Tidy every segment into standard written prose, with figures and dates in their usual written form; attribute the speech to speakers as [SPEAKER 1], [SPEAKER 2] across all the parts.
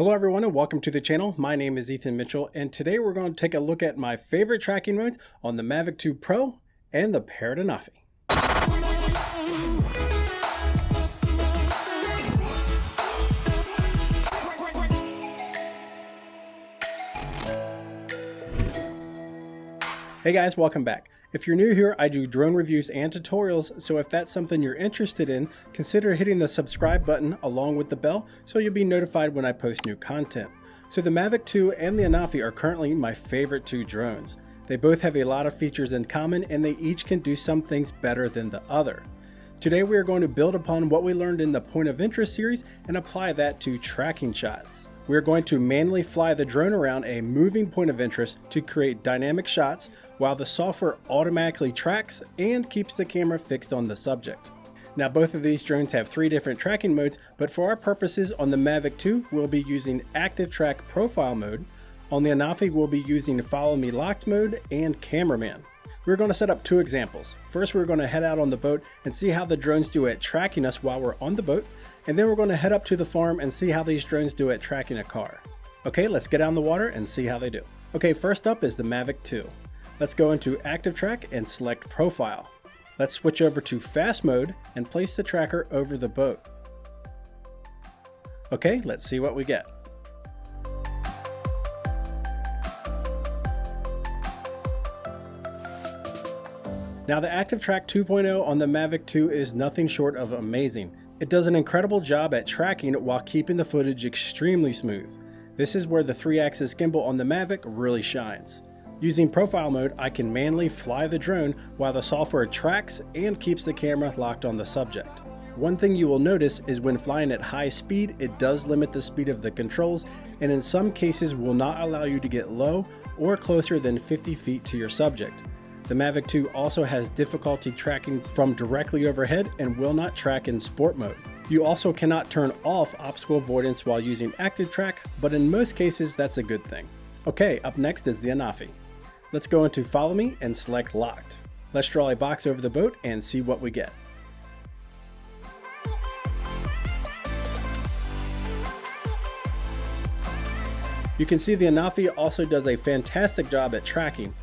[SPEAKER 1] Hello everyone and welcome to the channel. My name is Ethan Mitchell and today we're going to take a look at my favorite tracking modes on the Mavic 2 Pro and the paired Anafi. Hey guys, welcome back. If you're new here, I do drone reviews and tutorials, so if that's something you're interested in, consider hitting the subscribe button along with the bell so you'll be notified when I post new content. So the Mavic 2 and the Anafi are currently my favorite two drones. They both have a lot of features in common and they each can do some things better than the other. Today we are going to build upon what we learned in the Point of Interest series and apply that to tracking shots. We are going to manually fly the drone around a moving point of interest to create dynamic shots while the software automatically tracks and keeps the camera fixed on the subject. Now both of these drones have three different tracking modes, but for our purposes on the Mavic 2 we'll be using Active Track Profile mode. On the Anafi we'll be using Follow Me Locked mode and Cameraman. We're going to set up two examples. First we're going to head out on the boat and see how the drones do at tracking us while we're on the boat. And then we're going to head up to the farm and see how these drones do at tracking a car. Okay, let's get out in the water and see how they do. Okay, first up is the Mavic 2. Let's go into Active Track and select Profile. Let's switch over to Fast mode and place the tracker over the boat. Okay, let's see what we get. Now the Active Track 2.0 on the Mavic 2 is nothing short of amazing. It does an incredible job at tracking while keeping the footage extremely smooth. This is where the 3-axis gimbal on the Mavic really shines. Using Profile mode, I can manually fly the drone while the software tracks and keeps the camera locked on the subject. One thing you will notice is when flying at high speed, it does limit the speed of the controls and in some cases will not allow you to get low or closer than 50 feet to your subject. The Mavic 2 also has difficulty tracking from directly overhead and will not track in sport mode. You also cannot turn off obstacle avoidance while using Active Track, but in most cases that's a good thing. Okay, up next is the Anafi. Let's go into Follow Me and select Locked. Let's draw a box over the boat and see what we get. You can see the Anafi also does a fantastic job at tracking.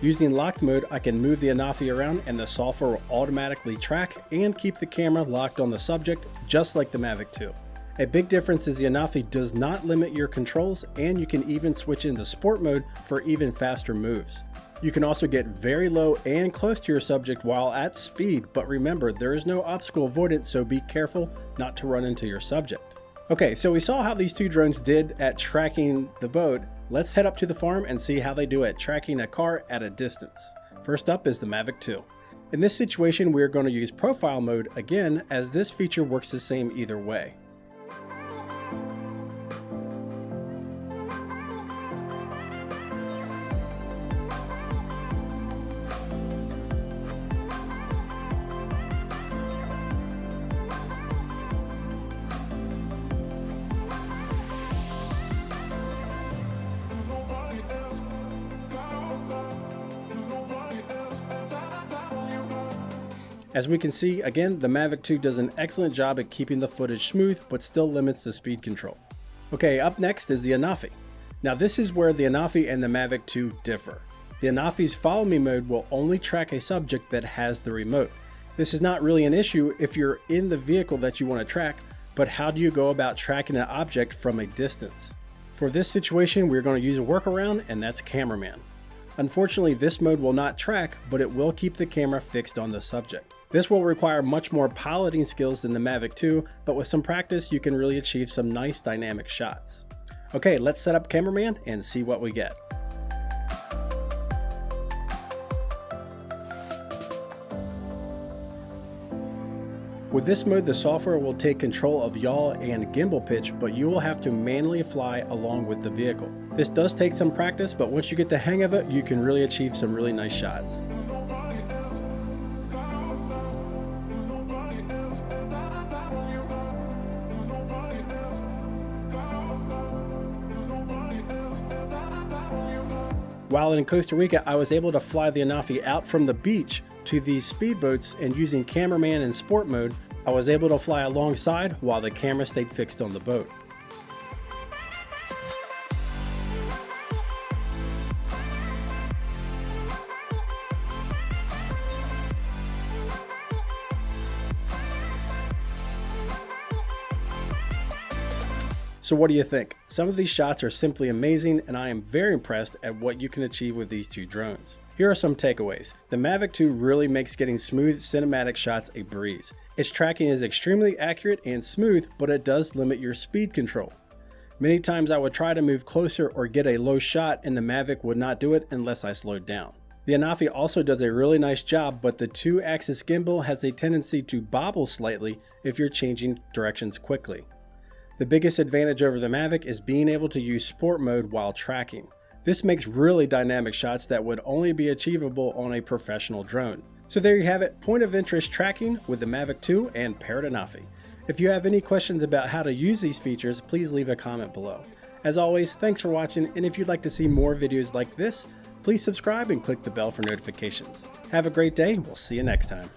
[SPEAKER 1] Using locked mode, I can move the Anafi around and the software will automatically track and keep the camera locked on the subject, just like the Mavic 2. A big difference is the Anafi does not limit your controls and you can even switch into sport mode for even faster moves. You can also get very low and close to your subject while at speed, but remember there is no obstacle avoidance, so be careful not to run into your subject. Okay, so we saw how these two drones did at tracking the boat. Let's head up to the farm and see how they do at tracking a car at a distance. First up is the Mavic 2. In this situation, we are going to use Profile mode again, as this feature works the same either way. As we can see, again, the Mavic 2 does an excellent job at keeping the footage smooth, but still limits the speed control. Okay, up next is the Anafi. Now this is where the Anafi and the Mavic 2 differ. The Anafi's Follow Me mode will only track a subject that has the remote. This is not really an issue if you're in the vehicle that you want to track, but how do you go about tracking an object from a distance? For this situation, we're going to use a workaround, and that's Cameraman. Unfortunately, this mode will not track, but it will keep the camera fixed on the subject. This will require much more piloting skills than the Mavic 2, but with some practice you can really achieve some nice dynamic shots. Okay, let's set up Cameraman and see what we get. With this mode, the software will take control of yaw and gimbal pitch, but you will have to manually fly along with the vehicle. This does take some practice, but once you get the hang of it, you can really achieve some really nice shots. While in Costa Rica, I was able to fly the Anafi out from the beach to these speedboats, and using Cameraman in sport mode, I was able to fly alongside while the camera stayed fixed on the boat. So what do you think? Some of these shots are simply amazing, and I am very impressed at what you can achieve with these two drones. Here are some takeaways. The Mavic 2 really makes getting smooth cinematic shots a breeze. Its tracking is extremely accurate and smooth, but it does limit your speed control. Many times I would try to move closer or get a low shot and the Mavic would not do it unless I slowed down. The Anafi also does a really nice job, but the 2-axis gimbal has a tendency to bobble slightly if you're changing directions quickly. The biggest advantage over the Mavic is being able to use sport mode while tracking. This makes really dynamic shots that would only be achievable on a professional drone. So there you have it, point of interest tracking with the Mavic 2 and Parrot Anafi. If you have any questions about how to use these features, please leave a comment below. As always, thanks for watching, and if you'd like to see more videos like this, please subscribe and click the bell for notifications. Have a great day, we'll see you next time.